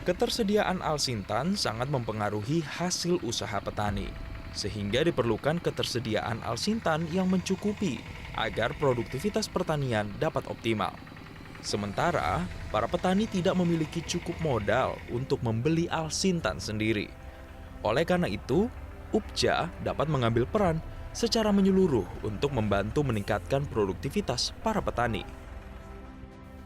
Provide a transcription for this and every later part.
Ketersediaan alsintan sangat mempengaruhi hasil usaha petani, sehingga diperlukan ketersediaan alsintan yang mencukupi agar produktivitas pertanian dapat optimal. Sementara, para petani tidak memiliki cukup modal untuk membeli alsintan sendiri. Oleh karena itu, UPJA dapat mengambil peran secara menyeluruh untuk membantu meningkatkan produktivitas para petani.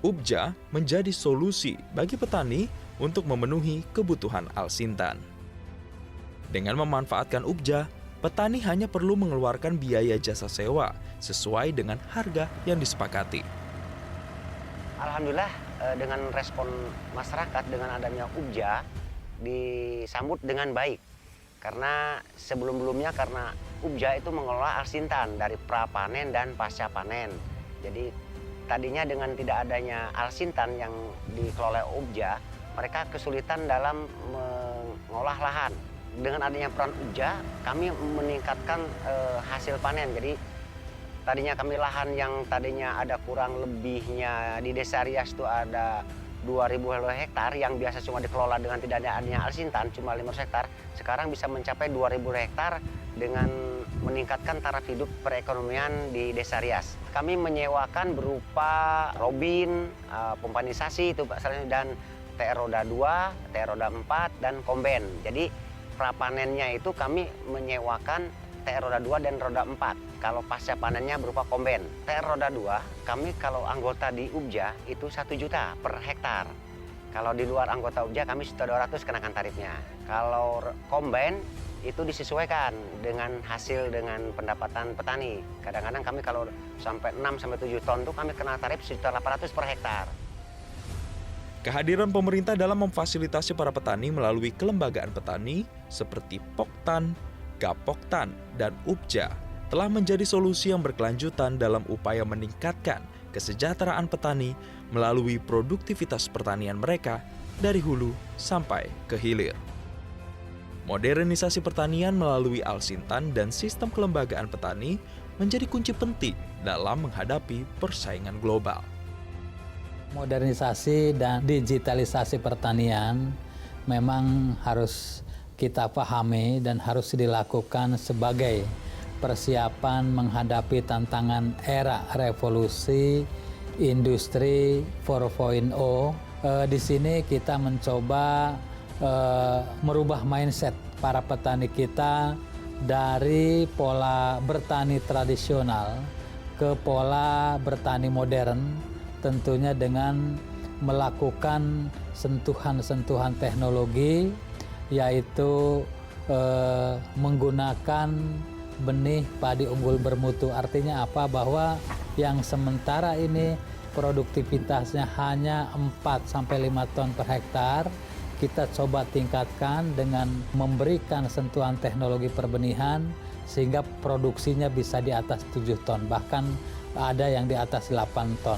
UPJA menjadi solusi bagi petani untuk memenuhi kebutuhan alsintan. Dengan memanfaatkan UPJA, petani hanya perlu mengeluarkan biaya jasa sewa sesuai dengan harga yang disepakati. Alhamdulillah dengan respon masyarakat dengan adanya UPJA disambut dengan baik. Karena sebelum-belumnya karena UPJA itu mengelola alsintan dari pra-panen dan pasca panen. Jadi tadinya dengan tidak adanya alsintan yang dikelola UPJA, mereka kesulitan dalam mengolah lahan. Dengan adanya peran UPJA, kami meningkatkan hasil panen. Jadi tadinya kami lahan yang tadinya ada kurang lebihnya di Desa Rias itu ada 2.000 hektar yang biasa cuma dikelola dengan tidak adanya alsintan cuma 500 hektar, sekarang bisa mencapai 2.000 hektar dengan meningkatkan taraf hidup perekonomian di Desa Rias. Kami menyewakan berupa robin, pompanisasi itu dan TR roda 2, TR roda 4 dan komben. Jadi prapanennya itu kami menyewakan TR roda 2 dan roda 4. Kalau pasca panennya berupa komben. TR roda 2, kami kalau anggota di UPJA itu 1 juta per hektar. Kalau di luar anggota UPJA kami 1.200 kenakan tarifnya. Kalau komben itu disesuaikan dengan hasil dengan pendapatan petani. Kadang-kadang kami kalau sampai 6-7 ton tuh kami kena tarif 1.800 per hektar. Kehadiran pemerintah dalam memfasilitasi para petani melalui kelembagaan petani seperti Poktan, Gapoktan, dan UPJA telah menjadi solusi yang berkelanjutan dalam upaya meningkatkan kesejahteraan petani melalui produktivitas pertanian mereka dari hulu sampai ke hilir. Modernisasi pertanian melalui alsintan dan sistem kelembagaan petani menjadi kunci penting dalam menghadapi persaingan global. Modernisasi dan digitalisasi pertanian memang harus kita pahami dan harus dilakukan sebagai persiapan menghadapi tantangan era revolusi industri 4.0. Di sini kita mencoba merubah mindset para petani kita dari pola bertani tradisional ke pola bertani modern, tentunya dengan melakukan sentuhan-sentuhan teknologi, yaitu menggunakan benih padi unggul bermutu. Artinya apa? Bahwa yang sementara ini produktivitasnya hanya 4-5 ton per hektar, kita coba tingkatkan dengan memberikan sentuhan teknologi perbenihan sehingga produksinya bisa di atas 7 ton, bahkan ada yang di atas 8 ton.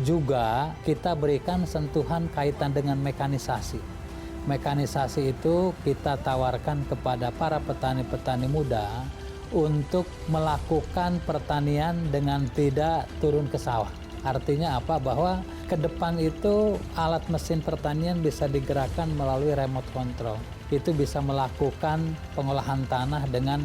Juga kita berikan sentuhan kaitan dengan mekanisasi. Mekanisasi itu kita tawarkan kepada para petani-petani muda untuk melakukan pertanian dengan tidak turun ke sawah. Artinya apa? Bahwa ke depan itu alat mesin pertanian bisa digerakkan melalui remote control. Itu bisa melakukan pengolahan tanah dengan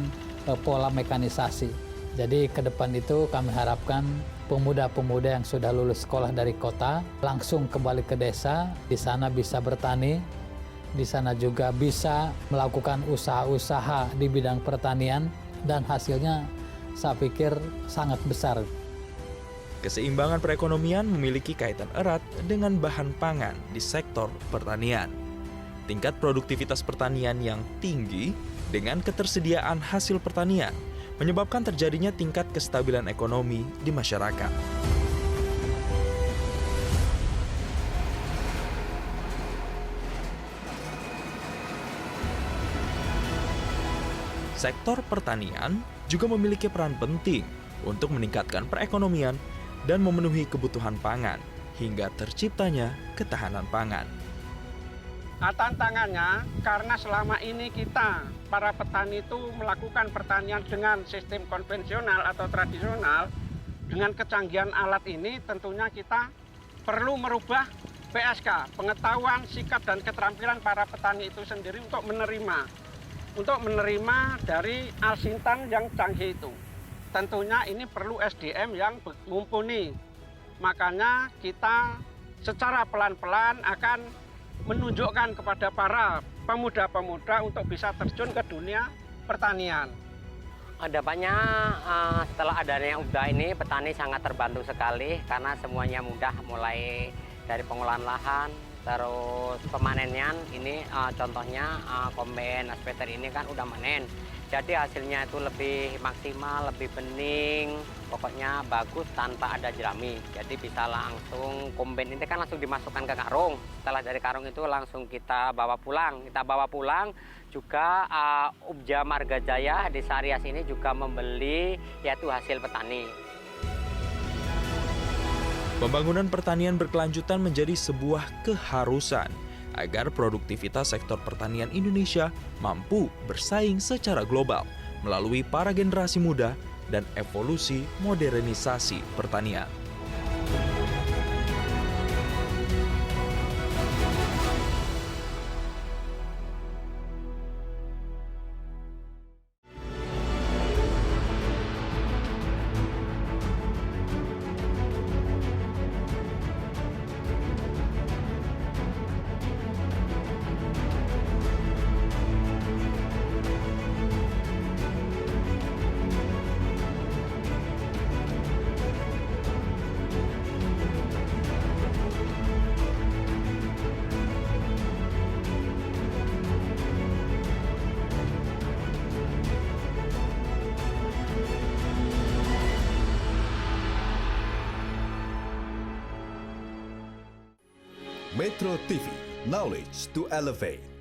pola mekanisasi. Jadi ke depan itu kami harapkan pemuda-pemuda yang sudah lulus sekolah dari kota langsung kembali ke desa, di sana bisa bertani, di sana juga bisa melakukan usaha-usaha di bidang pertanian, dan hasilnya saya pikir sangat besar. Keseimbangan perekonomian memiliki kaitan erat dengan bahan pangan di sektor pertanian. Tingkat produktivitas pertanian yang tinggi dengan ketersediaan hasil pertanian menyebabkan terjadinya tingkat kestabilan ekonomi di masyarakat. Sektor pertanian juga memiliki peran penting untuk meningkatkan perekonomian dan memenuhi kebutuhan pangan hingga terciptanya ketahanan pangan. Tantangannya karena selama ini kita, para petani itu melakukan pertanian dengan sistem konvensional atau tradisional, dengan kecanggihan alat ini tentunya kita perlu merubah PSK, pengetahuan, sikap, dan keterampilan para petani itu sendiri untuk menerima dari Alsintan yang canggih itu. Tentunya ini perlu SDM yang mumpuni. Makanya kita secara pelan-pelan akan menunjukkan kepada para pemuda-pemuda untuk bisa terjun ke dunia pertanian. Dampaknya setelah adanya UBJA ini petani sangat terbantu sekali karena semuanya mudah, mulai dari pengolahan lahan, terus pemanennya. Ini contohnya kombain aspeter ini kan udah manen, jadi hasilnya itu lebih maksimal, lebih bening, pokoknya bagus tanpa ada jerami. Jadi bisa langsung kombain ini kan langsung dimasukkan ke karung. Setelah dari karung itu langsung kita bawa pulang. Juga UBJA Marga Jaya di Sarias ini juga membeli yaitu hasil petani. Pembangunan pertanian berkelanjutan menjadi sebuah keharusan agar produktivitas sektor pertanian Indonesia mampu bersaing secara global melalui para generasi muda dan evolusi modernisasi pertanian. Metro TV, knowledge to elevate.